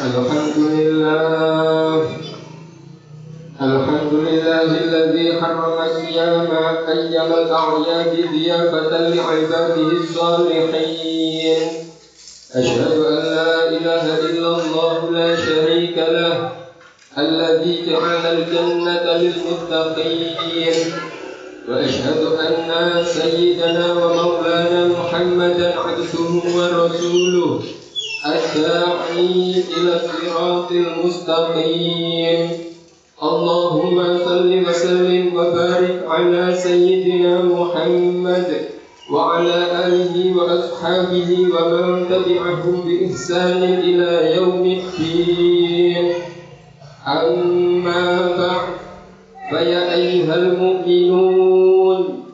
Alhamdulillah, Alhamdulillahilladzi harrama siyama ayyamal a'yadi ziyafatan li'ibadihi s-salihin. Asyhadu an la ilaha illallah la syarika lah, alladzi ja'ala al-jannata lil-muttaqin. Wa asyhadu anna sayyidana wa maulana Muhammadan 'abduhu wa rasuluh ad-da'i ila siratil mustaqim. Allahumma salli wa sallim wa barik ala sayyidina Muhammad wa ala alihi wa ashabihi wa man tabi'ahum bi ihsanin ila yaumiddin. Amma ba'd, fa ya ayyuhal mu'minun,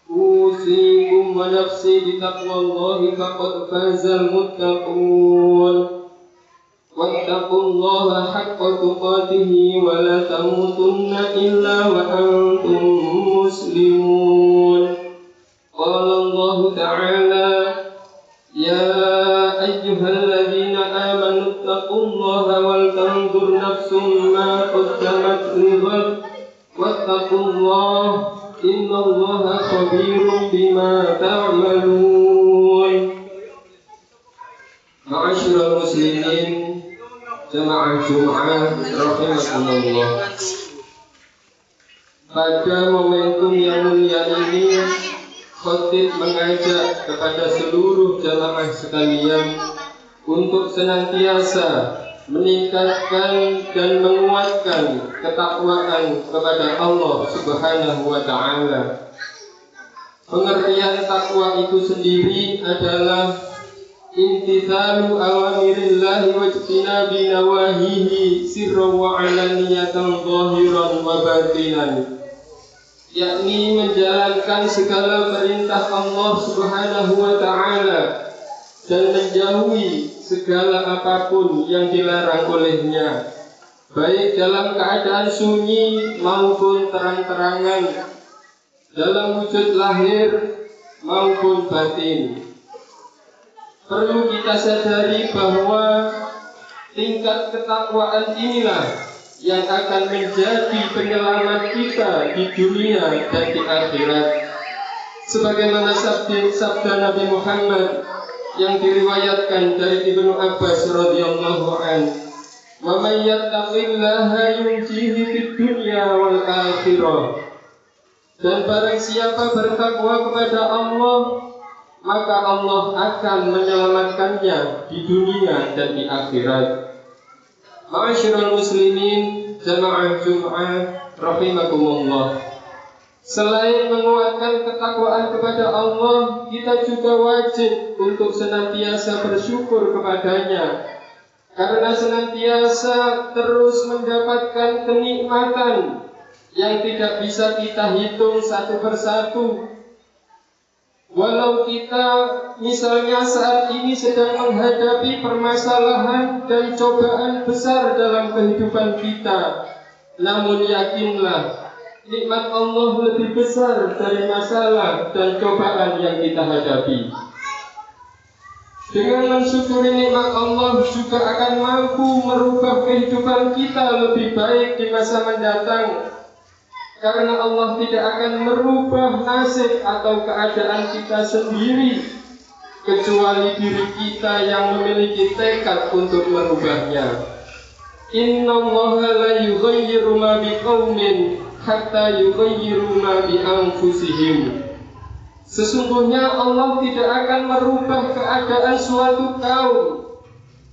usikum wa nafsi bi taqwallahi faqad fazal muttaqun. Wattaqullaha haqqa tuqatih wa la tamutunna illa wa antum muslimun. Qala Allah ta'ala, ya ayyuhalladzina amanu ittaqullaha wal tanzur nafsum ma qaddamat lighad wattaqullaha innallaha khabirum bima ta'malun. Ma'asyiral muslimin, jamaah Jum'ah rahimakumullah. Pada momentum yang mulia ini, khatib mengajak kepada seluruh jamaah sekalian untuk senantiasa meningkatkan dan menguatkan ketakwaan kepada Allah Subhanahu wa ta'ala. Pengertian takwa itu sendiri adalah imtithalu awamirillahi wa ijtinabi nawahihi sirran wa alaniyatan zahiran wa batinan, yakni menjalankan segala perintah Allah Subhanahu wa ta'ala dan menjauhi segala apapun yang dilarang olehnya, baik dalam keadaan sunyi maupun terang-terangan, dalam wujud lahir maupun batin. Perlu kita sadari bahwa tingkat ketakwaan inilah yang akan menjadi penyelamat kita di dunia dan di akhirat. Sebagaimana sabda Nabi Muhammad yang diriwayatkan dari Ibnu Abbas radhiyallahu anhu, "Wa may yattaqillaha yunjihi fid dunya wal akhirah." Dan barang siapa bertakwa kepada Allah, maka Allah akan menyelamatkannya di dunia dan di akhirat. Ma'asyiral muslimin, jamaah Jum'ah rahimakumullah. Selain menguatkan ketakwaan kepada Allah, kita juga wajib untuk senantiasa bersyukur kepadanya, karena senantiasa terus mendapatkan kenikmatan yang tidak bisa kita hitung satu persatu. Walau kita misalnya saat ini sedang menghadapi permasalahan dan cobaan besar dalam kehidupan kita, namun yakinlah nikmat Allah lebih besar dari masalah dan cobaan yang kita hadapi. Dengan mensyukuri nikmat Allah juga akan mampu merubah kehidupan kita lebih baik di masa mendatang. Karena Allah tidak akan merubah nasib atau keadaan kita sendiri, kecuali diri kita yang memiliki tekad untuk merubahnya. Innallaha la yughayyiru ma biqaumin hatta yughayyiru ma bi anfusihim. Sesungguhnya Allah tidak akan merubah keadaan suatu kaum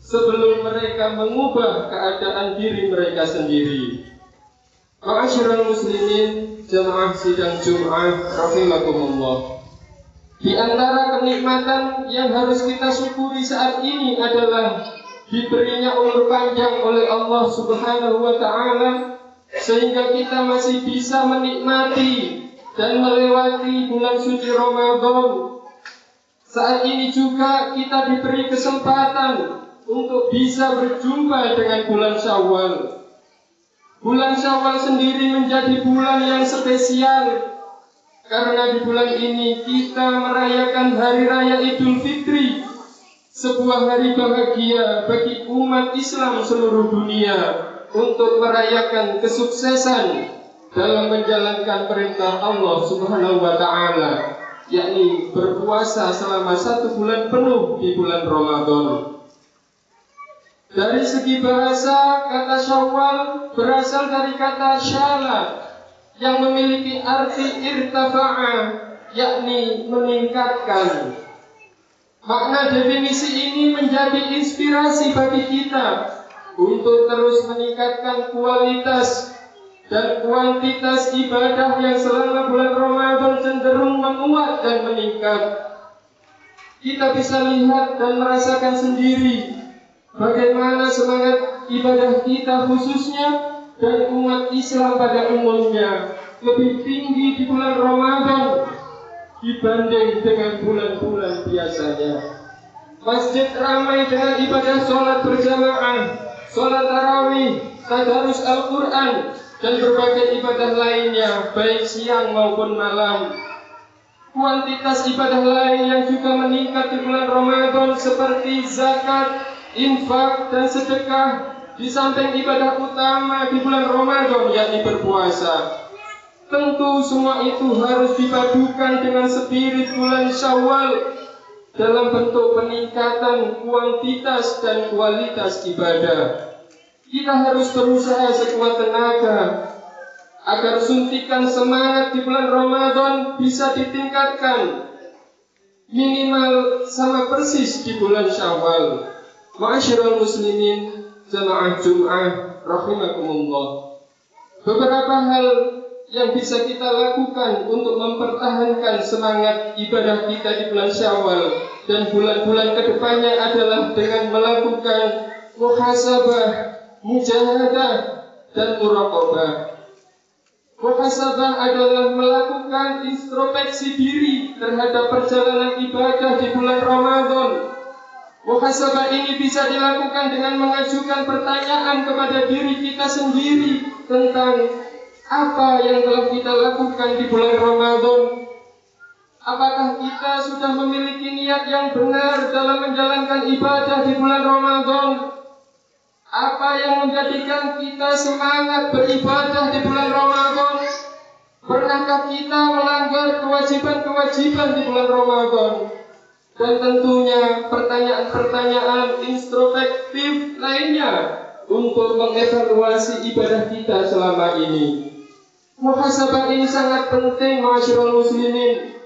sebelum mereka mengubah keadaan diri mereka sendiri. Ma'asyiral muslimin, jamaah sidang Jum'ah rahimakumullah. Di antara kenikmatan yang harus kita syukuri saat ini adalah diberinya umur panjang oleh Allah Subhanahu wa ta'ala, sehingga kita masih bisa menikmati dan melewati bulan suci Ramadan. Saat ini juga kita diberi kesempatan untuk bisa berjumpa dengan bulan Syawal. Bulan Syawal sendiri menjadi bulan yang spesial, karena di bulan ini kita merayakan Hari Raya Idul Fitri sebuah hari bahagia bagi umat Islam seluruh dunia untuk merayakan kesuksesan dalam menjalankan perintah Allah Subhanahu wa Ta'ala, yakni berpuasa selama 1 bulan penuh di bulan Ramadan. Dari segi bahasa, kata Syawal berasal dari kata syala yang memiliki arti irtafa'a, yakni meningkatkan. Makna definisi ini menjadi inspirasi bagi kita untuk terus meningkatkan kualitas dan kuantitas ibadah yang selama bulan Ramadan cenderung menguat dan meningkat. Kita bisa lihat dan merasakan sendiri bagaimana semangat ibadah kita khususnya dan umat Islam pada umumnya lebih tinggi di bulan Ramadan dibanding dengan bulan-bulan biasanya. Masjid ramai dengan ibadah sholat berjamaah, sholat tarawih, tadarus Al-Quran, dan berbagai ibadah lainnya, baik siang maupun malam. Kuantitas ibadah lain yang juga meningkat di bulan Ramadan seperti zakat, infak, dan sedekah, di samping ibadah utama di bulan Ramadan yakni berpuasa. Tentu semua itu harus dipadukan dengan spirit bulan Syawal dalam bentuk peningkatan kuantitas dan kualitas ibadah. Kita harus berusaha sekuat tenaga agar suntikan semangat di bulan Ramadan bisa ditingkatkan minimal sama persis di bulan Syawal. Ma'asyiral muslimin, jamaah Jum'ah rahimakumullah. Beberapa hal yang bisa kita lakukan untuk mempertahankan semangat ibadah kita di bulan Syawal dan bulan-bulan kedepannya adalah dengan melakukan muhasabah, mujahadah, dan muraqabah. Muhasabah adalah melakukan introspeksi diri terhadap perjalanan ibadah di bulan Ramadan. Muhasabah ini bisa dilakukan dengan mengajukan pertanyaan kepada diri kita sendiri tentang apa yang telah kita lakukan di bulan Ramadan. Apakah kita sudah memiliki niat yang benar dalam menjalankan ibadah di bulan Ramadan? Apa yang menjadikan kita semangat beribadah di bulan Ramadan? Pernahkah kita melanggar kewajiban-kewajiban di bulan Ramadan? Dan tentunya pertanyaan-pertanyaan introspektif lainnya untuk mengevaluasi ibadah kita selama ini. Muhasabah ini sangat penting, ma'asyiral muslimin,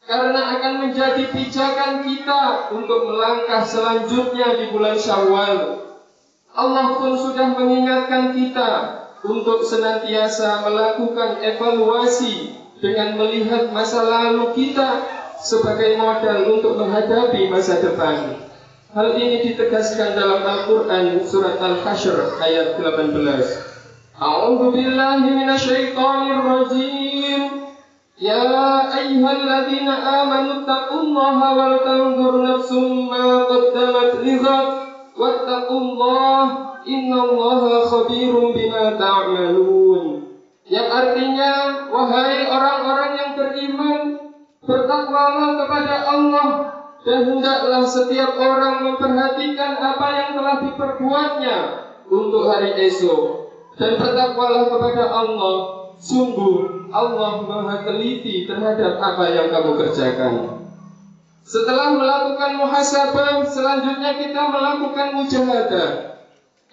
karena akan menjadi pijakan kita untuk melangkah selanjutnya di bulan Syawal. Allah pun sudah mengingatkan kita untuk senantiasa melakukan evaluasi dengan melihat masa lalu kita sebagai modal untuk menghadapi masa depan. Hal ini ditegaskan dalam Al-Quran surat Al-Hasyr ayat 18. A'udzu billahi minasyaitonir rajim. Ya ayyuhalladzina amanu taqullaha wal tanzur nafsum ma qaddamat lighad wattaqullaha innallaha khabirum bima ta'malun. Yang artinya, wahai orang-orang yang beriman, bertakwalah kepada Allah dan hendaklah setiap orang memperhatikan apa yang telah diperbuatnya untuk hari esok. Dan bertakwalah kepada Allah, sungguh Allah Maha teliti terhadap apa yang kamu kerjakan. Setelah melakukan muhasabah, selanjutnya kita melakukan mujahadah,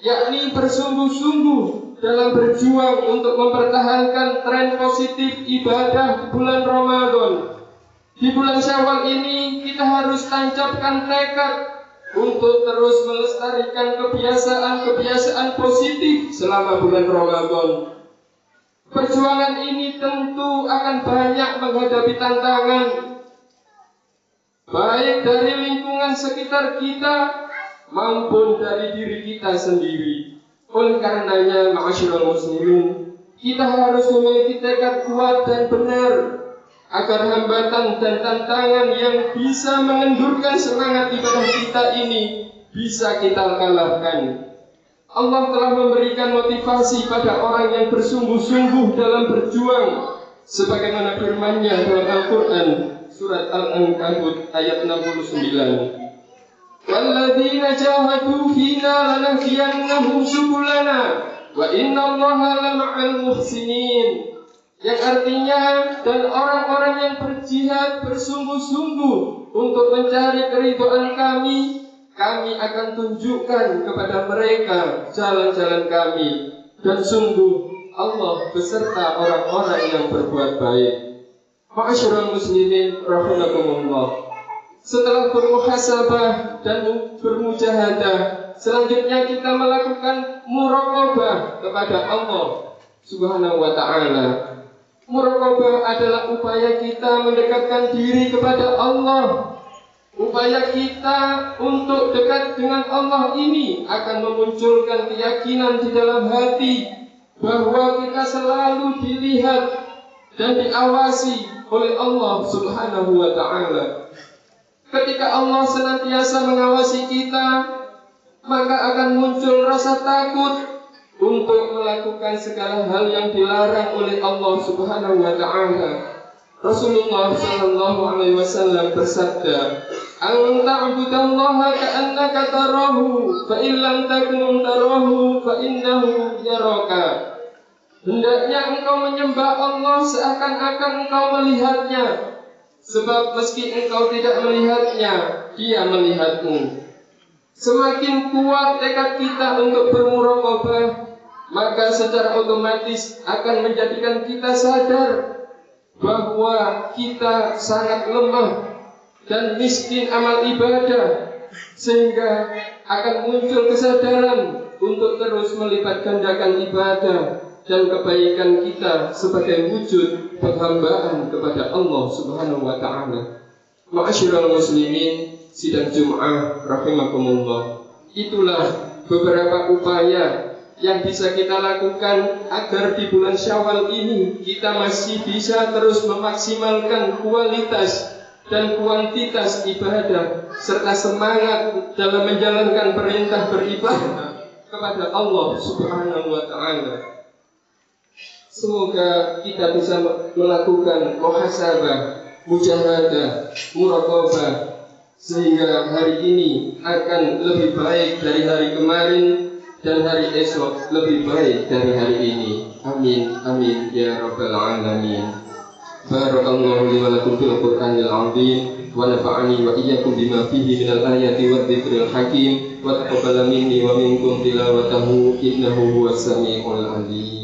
yakni bersungguh-sungguh dalam berjuang untuk mempertahankan tren positif ibadah di bulan Ramadan. Di bulan Syawal ini kita harus tancapkan tekad untuk terus melestarikan kebiasaan-kebiasaan positif selama bulan Ramadan. Perjuangan ini tentu akan banyak menghadapi tantangan, baik dari lingkungan sekitar kita maupun dari diri kita sendiri. Oleh karenanya, ma'asyiral muslimin, kita harus memiliki tekad kuat dan benar agar hambatan dan tantangan yang bisa mengendurkan semangat ibadah kita ini bisa kita kalahkan. Allah telah memberikan motivasi pada orang yang bersungguh-sungguh dalam berjuang, sebagaimana firman-Nya dalam Al-Quran surat Al-Ankabut ayat 69. walladzina jahadu fina lanahdiyannahum subulana wa innallaha lama'al muhsinin. Yang artinya, dan orang-orang yang berjihad bersungguh-sungguh untuk mencari keridhaan kami, kami akan tunjukkan kepada mereka jalan-jalan kami, dan sungguh Allah beserta orang-orang yang berbuat baik. Ma'asyiral muslimin rahimakumullah. Setelah bermuhasabah dan bermujahadah, selanjutnya kita melakukan muraqabah kepada Allah Subhanahu wa ta'ala. Muraqabah adalah upaya kita mendekatkan diri kepada Allah. Upaya kita untuk dekat dengan Allah ini akan memunculkan keyakinan di dalam hati bahwa kita selalu dilihat dan diawasi oleh Allah Subhanahu wa ta'ala. Ketika Allah senantiasa mengawasi kita, maka akan muncul rasa takut untuk melakukan segala hal yang dilarang oleh Allah Subhanahu wa ta'ala. Rasulullah sallallahu alaihi wasallam bersabda, "An ta'budallaha ka'annaka tarahu, fa in lam takun tarahu fa innahu yaraka." Hendaknya engkau menyembah Allah seakan-akan engkau melihatnya, sebab meski engkau tidak melihatnya, Dia melihatmu. Semakin kuat tekad kita untuk bermuraqabah, maka secara otomatis akan menjadikan kita sadar bahwa kita sangat lemah dan miskin amal ibadah, sehingga akan muncul kesadaran untuk terus melipat gandakan ibadah dan kebaikan kita sebagai wujud penghambaan kepada Allah Subhanahu wa ta'ala. Ma'asyiral muslimin sidang Jum'ah rahimakumullah. Itulah beberapa upaya yang bisa kita lakukan agar di bulan Syawal ini kita masih bisa terus memaksimalkan kualitas dan kuantitas ibadah serta semangat dalam menjalankan perintah beribadah kepada Allah Subhanahu wa ta'ala. Semoga kita bisa melakukan muhasabah, mujahadah, muraqabah, sehingga hari ini akan lebih baik dari hari kemarin dan hari esok lebih baik dari hari ini. Amin, amin ya rabbal alamin. Barakallahu li wa lakum fil Qur'anil azim wa nafa'ani wa iyyakum bima fihi minal ayati wadh dzikril hakim wa taqabbal minni wa minkum tilawatahu innahu huwas samiul alim.